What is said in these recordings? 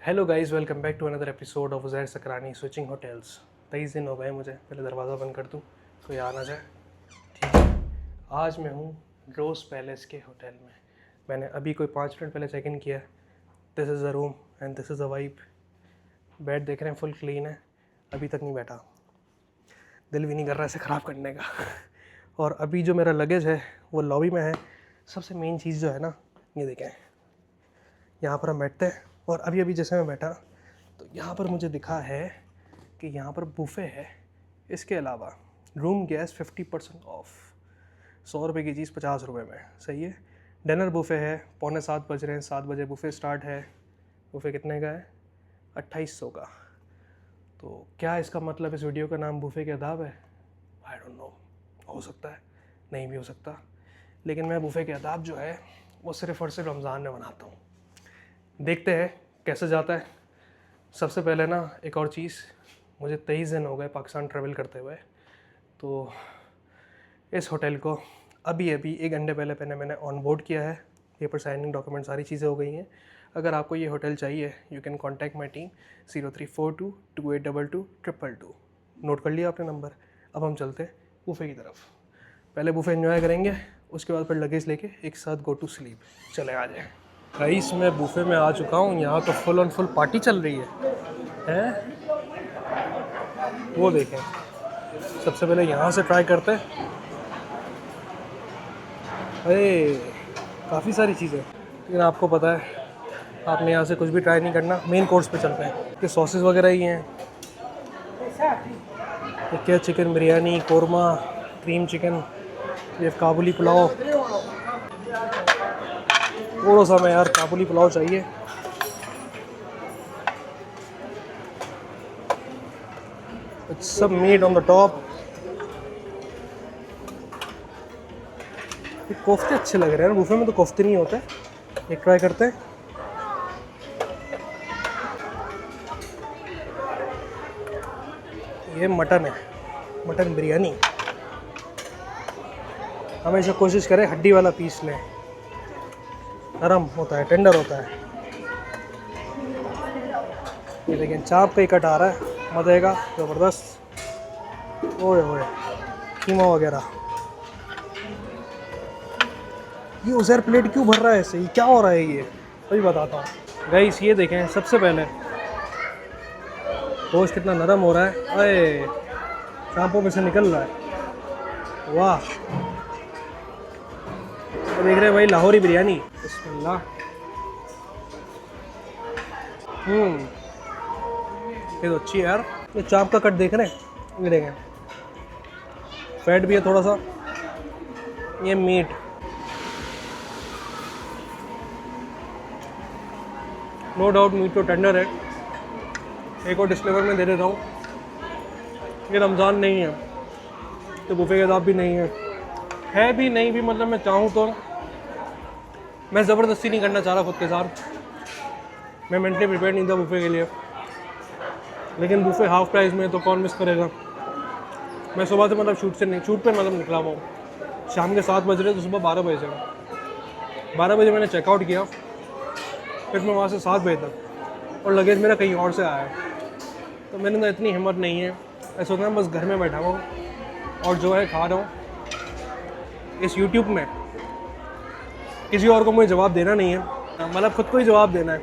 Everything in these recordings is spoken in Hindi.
Hello guys, welcome back to another episode of Uzair Sakrani switching hotels. 23 दिन हो गए मुझे, पहले दरवाज़ा बंद कर दूँ कोई आ ना जाए। ठीक है, आज मैं हूँ रोज़ पैलेस के होटल में। मैंने अभी कोई 5 मिनट पहले चेक इन किया। This is the room and this is the vibe. Bed देख रहे हैं, फुल क्लीन है। अभी तक नहीं बैठा, दिल भी नहीं कर रहा इसे ख़राब करने का। और अभी जो मेरा लगेज है वो लॉबी में है। सबसे मेन चीज़ जो है ना, ये देखें, यहाँ पर हम बैठते हैं। और अभी अभी जैसे मैं बैठा तो यहाँ पर मुझे दिखा है कि यहाँ पर बुफ़े है। इसके अलावा रूम गैस 50% ऑफ, 100 रुपये की चीज़ 50 रुपये में। सही है। डिनर बुफ़े है, 6:45 बज रहे हैं, 7 बजे बुफ़े स्टार्ट है। बुफ़े कितने का है? 2800 का। तो क्या इसका मतलब इस वीडियो का नाम बुफ़े के आदाब है? आई डोंट नो, हो सकता है, नहीं भी हो सकता। लेकिन मैं बुफ़े के आदाब जो है वो सिर्फ़ और सिर्फ रमज़ान में बनाता हूँ। देखते हैं कैसे जाता है। सबसे पहले ना एक और चीज़, मुझे 23 दिन हो गए पाकिस्तान ट्रैवल करते हुए। तो इस होटल को अभी अभी 1 घंटे पहले मैंने ऑन बोर्ड किया है। पेपर साइनिंग, डॉक्यूमेंट, सारी चीज़ें हो गई हैं। अगर आपको ये होटल चाहिए, you can contact my team 0342282222। Note कर लिया आपने नंबर। अब हम चलते हैं बुफ़े की तरफ। पहले बुफ़े एंजॉय करेंगे, उसके बाद फिर लगेज लेके एक साथ गो टू स्लीप। चले आ जाए गाइस, मैं बुफ़े में आ चुका हूँ। यहाँ तो फुल ऑन फुल पार्टी चल रही है? वो देखें, सबसे पहले यहाँ से ट्राई करते हैं। अरे काफ़ी सारी चीज़ें, लेकिन आपको पता है आपने यहाँ से कुछ भी ट्राई नहीं करना। मेन कोर्स पे चलते हैं। ये सॉसेस वगैरह ही हैं। ये क्या, chicken biryani, korma, cream chicken, ये काबुली पुलाव। थोड़ा सा मैं यार काबुली पुलाव चाहिए। It's some meat on the top। ये कोफ्ते अच्छे लग रहे हैं। बुफे में तो कोफ्ते नहीं होते। एक ट्राई करते हैं। ये मटन है, मटन बिरयानी। हमेशा कोशिश करें हड्डी वाला पीस लें, नरम होता है, टेंडर होता है। ये देखिए, चाप का ही कट आ रहा है, मज़े का, ज़बरदस्त। ओए ओए, कीमा वगैरह। ये उज़ैर प्लेट क्यों भर रहा है ऐसे? ये क्या हो रहा है? ये अभी बताता हूँ गाइस। ये देखें, सबसे पहले गोश्त कितना नरम हो रहा है। अरे चांपों में से निकल रहा है, वाह। तो देख रहे हैं भाई, लाहौरी बिरयानी। बिस्मिल्लाह। ये तो अच्छी है यार। ये चाप का कट देख रहे हैं, ये देखें, फैट भी है थोड़ा सा। ये मीट, नो डाउट मीट तो टेंडर है। एक और डिस्क्लेमर में दे देता हूँ, ये रमज़ान नहीं है तो बुफे के आदाब भी नहीं है भी नहीं भी। मतलब मैं चाहूँ तो मैं ज़बरदस्ती नहीं करना चाह रहा खुद के साथ। मैं मेंटली प्रिपेयर नहीं था बुफे के लिए, लेकिन बुफे हाफ प्राइस में तो कौन मिस करेगा। मैं सुबह से मतलब शूट पे मतलब निकला हुआ हूँ। शाम के 7 बज रहे तो सुबह 12 बजे से 12 बजे मैंने चेकआउट किया, फिर मैं वहाँ से 7 बजे तक, और लगेज मेरा कहीं और से आया है। तो मैंने तो इतनी हिम्मत नहीं है। ऐसा सोचना है बस घर में बैठा हुआ हूँ और जो है खा रहा हूँ। इस यूट्यूब में किसी और को मुझे जवाब देना नहीं है, मतलब खुद को ही जवाब देना है।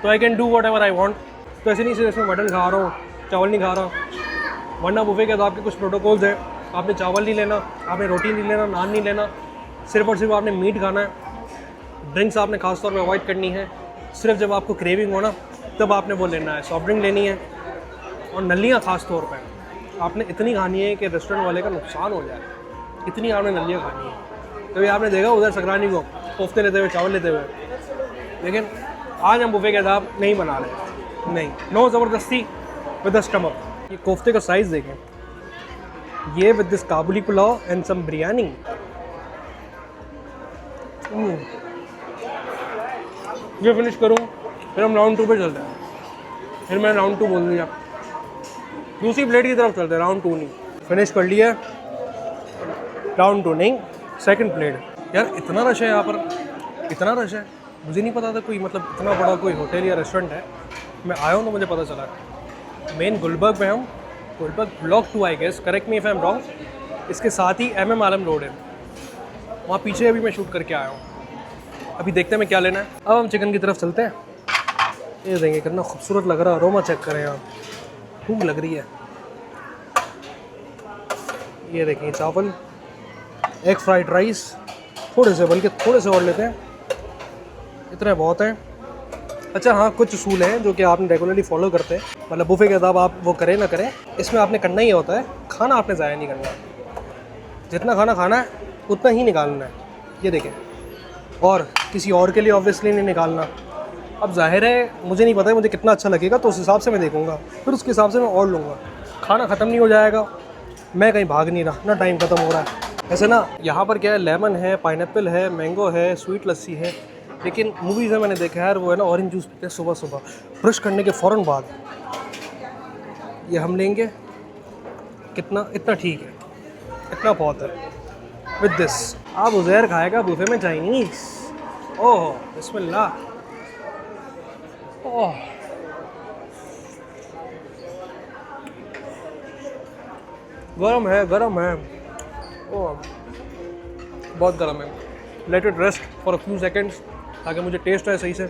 तो I can do what ever I want. तो ऐसे नहीं सिर्फ इसमें मटन खा रहा हूँ, चावल नहीं खा रहा। वरना बुफे के आदाब के कुछ प्रोटोकॉल्स हैं। आपने चावल नहीं लेना, आपने रोटी नहीं लेना, नान नहीं लेना, सिर्फ और सिर्फ आपने मीट खाना है। ड्रिंक्स आपने खास तौर पे अवॉइड करनी है। सिर्फ जब आपको क्रेविंग हो ना, तब आपने वो लेना है, सॉफ्ट ड्रिंक लेनी है। और नलियाँ खास तौर पे आपने इतनी खानी है कि रेस्टोरेंट वाले का नुकसान हो जाए, इतनी आपने नलियाँ खानी है। कभी आपने देखा उधर सकरानी को कोफ्ते लेते हुए, चावल लेते हुए? लेकिन आज हम बुफे के आदाब नहीं बना रहे, नहीं, नो ज़बरदस्ती विद द स्टमक। ये कोफ्ते का साइज़ देखें, ये with this Kabuli pulao and some biryani. ये फिनिश करूँ, फिर हम राउंड 2 पे चलते हैं। फिर मैंने राउंड 2 बोल दिया, दूसरी प्लेट की तरफ चलते हैं। राउंड 2 नहीं, फिनिश कर लिया। राउंड 2 नहीं, सेकंड प्लेट। यार इतना रश है यहाँ पर, इतना रश है। मुझे नहीं पता था कोई मतलब इतना बड़ा कोई होटल या रेस्टोरेंट है। मैं आया हूँ तो मुझे पता चला। मेन गुलबर्ग में हूँ, Gulberg block 2 I guess, correct me if I am wrong. इसके साथ ही MM आलम रोड है, वहाँ पीछे अभी मैं शूट करके आया हूँ। अभी देखते हैं मैं क्या लेना है। अब हम चिकन की तरफ चलते हैं। ये देंगे, कितना खूबसूरत लग रहा है, अरोमा चेक करें आप, भूख लग रही है। ये देखें चावल, एग फ्राइड राइस, थोड़े से, बल्कि थोड़े से और लेते हैं, इतने बहुत हैं। अच्छा हाँ, कुछ उसूल हैं जो कि आपने रेगुलरली फॉलो करते हैं, मतलब बुफे के साथ आप वो करें ना करें, इसमें आपने करना ही होता है, खाना आपने ज़ाया नहीं करना। जितना खाना खाना है उतना ही निकालना है, ये देखें, और किसी और के लिए ऑब्वियसली नहीं निकालना। अब जाहिर है मुझे नहीं पता है मुझे कितना अच्छा लगेगा, तो उस हिसाब से मैं देखूँगा, फिर उसके हिसाब से मैं और लूँगा। खाना ख़त्म नहीं हो जाएगा, मैं कहीं भाग नहीं रहा ना, टाइम ख़त्म हो रहा है। ऐसे ना यहाँ पर क्या है, लेमन है, पाइनएप्पल है, मैंगो है, स्वीट लस्सी है। लेकिन मूवीज़ में मैंने देखा है यार, वो है ना ऑरेंज जूस पीते हैं सुबह सुबह ब्रश करने के फ़ौरन बाद। ये हम लेंगे, कितना, इतना ठीक है, इतना बहुत है। विद दिस आप उज़ैर खाएगा बुफे में चाइनीज़। ओह बिस्मिल्लाह, ओह गरम है, गरम है, ओह बहुत गरम है। Let it rest for a few seconds ताकि मुझे टेस्ट है सही से।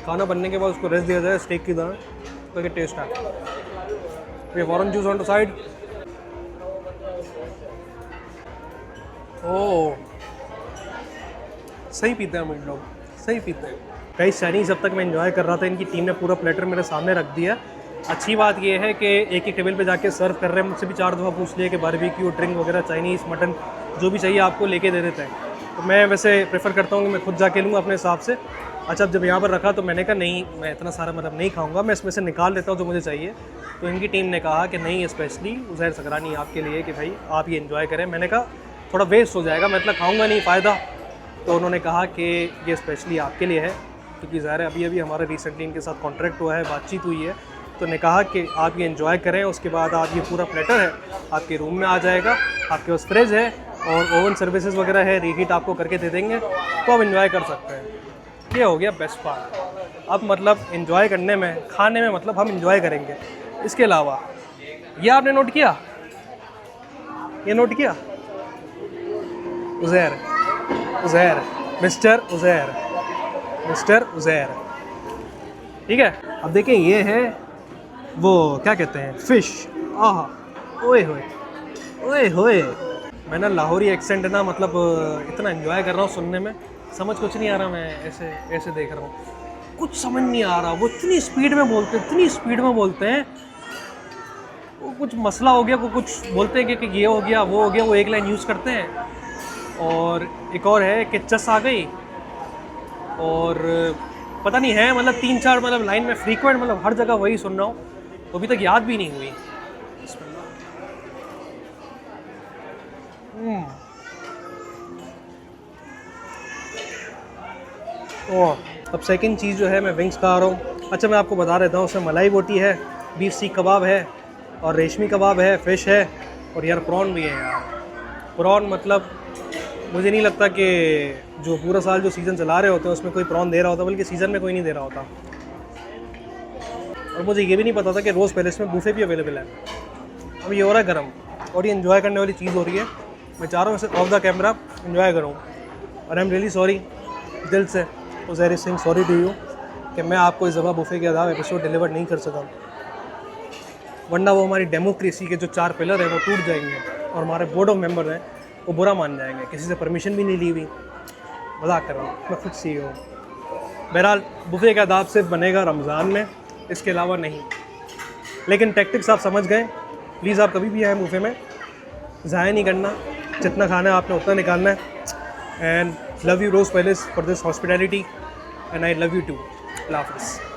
खाना बनने के बाद उसको रेस्ट दिया जाए स्टेक की तरह, ताकि टेस्ट है। ये orange juice on the side. Oh सही पीते हैं हम लोग, सही पीते हैं। कई चाइनीज़ अब तक मैं एंजॉय कर रहा था, इनकी टीम ने पूरा प्लेटर मेरे सामने रख दिया। अच्छी बात यह है कि एक ही टेबल पे जाके सर्व कर रहे हैं। मुझसे भी 4 दफ़ा पूछ लिया कि बारबेक्यू, ड्रिंक वगैरह, चाइनीज़, मटन, जो भी चाहिए आपको लेके दे देते हैं। तो मैं वैसे प्रेफर करता हूँ कि मैं खुद जाके लूँ अपने हिसाब से। अच्छा, जब यहाँ पर रखा तो मैंने कहा नहीं, मैं इतना सारा मतलब नहीं खाऊंगा, मैं इसमें से निकाल लेता हूँ जो मुझे चाहिए। तो इनकी टीम ने कहा कि नहीं, स्पेशली उज़ैर सकरानी आपके लिए कि भाई आप ये एंजॉय करें। मैंने कहा थोड़ा वेस्ट हो जाएगा, मैं इतना खाऊंगा नहीं, फ़ायदा। तो उन्होंने कहा कि ये स्पेशली आपके लिए है, क्योंकि ज़ाहिर है अभी हमारा रिसेंटली इनके साथ कॉन्ट्रैक्ट हुआ है, बातचीत हुई है। तो ने कहा कि आप ये एंजॉय करें, उसके बाद आप ये पूरा प्लेटर है आपके रूम में आ जाएगा, आपके पास फ्रिज है और ओवन सर्विसेज वगैरह है, रीहीट आपको करके दे देंगे, तो आप एंजॉय कर सकते हैं। ये हो गया बेस्ट पार्ट। अब मतलब एंजॉय करने में, खाने में मतलब हम एंजॉय करेंगे। इसके अलावा ये आपने नोट किया, ये नोट किया, उज़ैर, उज़ैर, मिस्टर उज़ैर, मिस्टर उज़ैर, ठीक है। अब देखें, ये है वो क्या कहते हैं, फ़िश। आह, ओए होए, ओए होए। मैं ना लाहौरी एक्सेंट ना मतलब इतना एंजॉय कर रहा हूँ सुनने में, समझ कुछ नहीं आ रहा। मैं ऐसे ऐसे देख रहा हूँ, कुछ समझ नहीं आ रहा। वो इतनी स्पीड में बोलते हैं, इतनी स्पीड में बोलते हैं। वो कुछ मसला हो गया, वो कुछ बोलते हैं कि ये हो गया, वो हो गया, वो एक लाइन यूज़ करते हैं। और एक और है कि चस आ गई, और पता नहीं है, मतलब 3-4 मतलब लाइन में फ्रीक्वेंट, मतलब हर जगह वही सुन रहा हूँ, अभी तक याद भी नहीं हुई। ओह, अब सेकंड चीज़ जो है, मैं विंग्स खा रहा हूँ। अच्छा, मैं आपको बता देता हूँ, उसमें मलाई बोटी है, बीफ सीख कबाब है, और रेशमी कबाब है, फ़िश है, और यार प्रॉन भी है यार। प्रॉन मतलब मुझे नहीं लगता कि जो पूरा साल जो सीज़न चला रहे होते हैं उसमें कोई प्रॉन दे रहा होता, बल्कि सीज़न में कोई नहीं दे रहा होता। और मुझे ये भी नहीं पता था कि रोज़ पैलेस में बूफे भी अवेलेबल है। अब ये हो रहा है गर्म, और ये एंजॉय करने वाली चीज़ हो रही है। मैं चाह रहा हूँ इसे ऑफ द कैमरा एंजॉय करूँ, और आई एम रियली सॉरी, दिल से Uzair Singh sorry to you कि मैं आपको इस दफ़ा बुफे के अलावा एपिसोड डिलीवर नहीं कर सका, वरना वो हमारी डेमोक्रेसी के जो 4 पिलर हैं वो टूट जाएंगे, और हमारे बोर्ड ऑफ मेंबर हैं वो बुरा मान जाएंगे। किसी से परमिशन भी नहीं ली हुई, मजाक कर रहा हूँ, मैं खुद सी हूँ। बहरहाल बुफे का आदाब सिर्फ बनेगा रमज़ान में, इसके अलावा नहीं। लेकिन टैक्टिक्स आप समझ गए। प्लीज़ आप कभी भी आए बुफे में, ज़ाया नहीं करना, जितना खाना है आपने उतना निकालना है। And love you Rose Palace for this hospitality, and I love you too. अल्लाह हाफ़िज़।